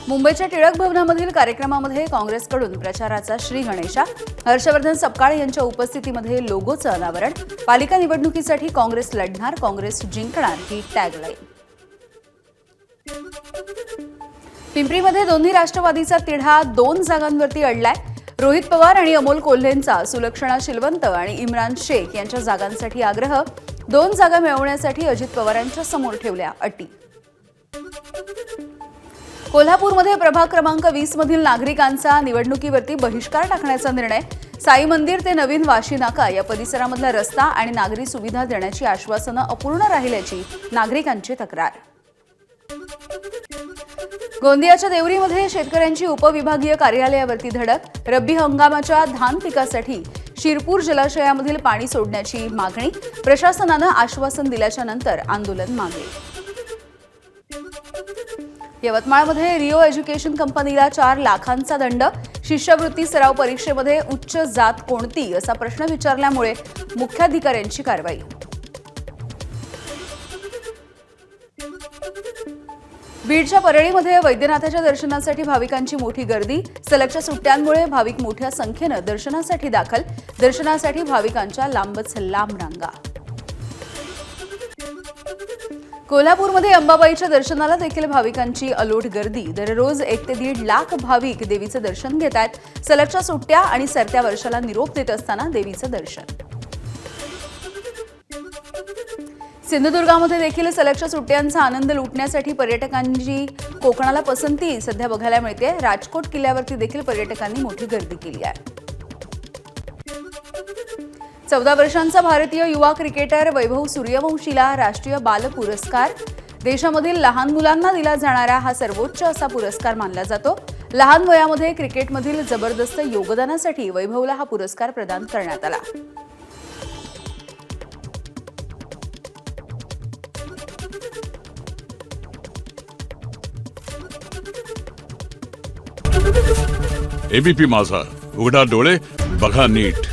मुंबईच्या टिळक भवनामधील कार्यक्रमामध्ये काँग्रेसकडून प्रचाराचा श्रीगणेशा, हर्षवर्धन सपकाळे यांच्या उपस्थितीमध्ये लोगोचं अनावरण, पालिका निवडणुकीसाठी काँग्रेस लढणार, काँग्रेस जिंकणार ही टॅगलाईन. पिंपरीमध्ये दोन्ही राष्ट्रवादीचा तिढा 2 जागांवरती अडलाय. रोहित पवार आणि अमोल कोल्हेंचा सुलक्षणा शिलवंत आणि इम्रान शेख यांच्या जागांसाठी आग्रह. 2 जागा मिळवण्यासाठी अजित पवारांच्या समोर ठेवल्या अटी. कोल्हापूरमध्ये प्रभाग क्रमांक 20 मधील नागरिकांचा निवडणुकीवरती बहिष्कार टाकण्याचा निर्णय. साई मंदिर ते नवीन वाशी नाका या परिसरामधला रस्ता आणि नागरी सुविधा देण्याची आश्वासनं अपूर्ण राहिल्याची नागरिकांची तक्रार. गोंदियाच्या देवरीमध्ये शेतकऱ्यांची उपविभागीय कार्यालयावरती धडक. रब्बी हंगामाच्या धान पिकासाठी शिरपूर जलाशयामधील पाणी सोडण्याची मागणी. प्रशासनानं आश्वासन दिल्याच्या नंतर आंदोलन मागे. यवतमाळमध्ये रिओ एज्युकेशन कंपनीला 4 लाखांचा दंड. शिष्यवृत्ती सराव परीक्षेमध्ये उच्च जात कोणती असा प्रश्न विचारल्यामुळे मुख्याधिकाऱ्यांची कारवाई. बीडच्या परळीमध्ये वैद्यनाथाच्या दर्शनासाठी भाविकांची मोठी गर्दी. सलगच्या सुट्ट्यांमुळे भाविक मोठ्या संख्येनं दर्शनासाठी दाखल. दर्शनासाठी भाविकांच्या लांबच लांब रांगा. कोल्हापूरमध्ये अंबाबाईच्या दर्शनाला देखील भाविकांची अलोट गर्दी. दररोज 1 ते 1.5 लाख भाविक देवीचं दर्शन घेत आहेत. सलगच्या सुट्ट्या आणि सरत्या वर्षाला निरोप देत असताना देवीचं दर्शन. सिंधुदुर्गामध्ये देखील सलगच्या सुट्ट्यांचा आनंद लुटण्यासाठी पर्यटकांची कोकणाला पसंती सध्या बघायला मिळते. राजकोट किल्ल्यावरती देखील पर्यटकांनी मोठी गर्दी केली आहे. 14 वर्षांचा भारतीय युवा क्रिकेटर वैभव सूर्यवंशीला राष्ट्रीय बाल पुरस्कार. देशामधील लहान मुलांना दिला जाणारा हा सर्वोच्च असा पुरस्कार मानला जातो. लहान वयामध्ये क्रिकेटमधील जबरदस्त योगदानासाठी वैभवला हा पुरस्कार प्रदान करण्यात आला. एबीपी माझा, उघडा डोळे बघा नीट.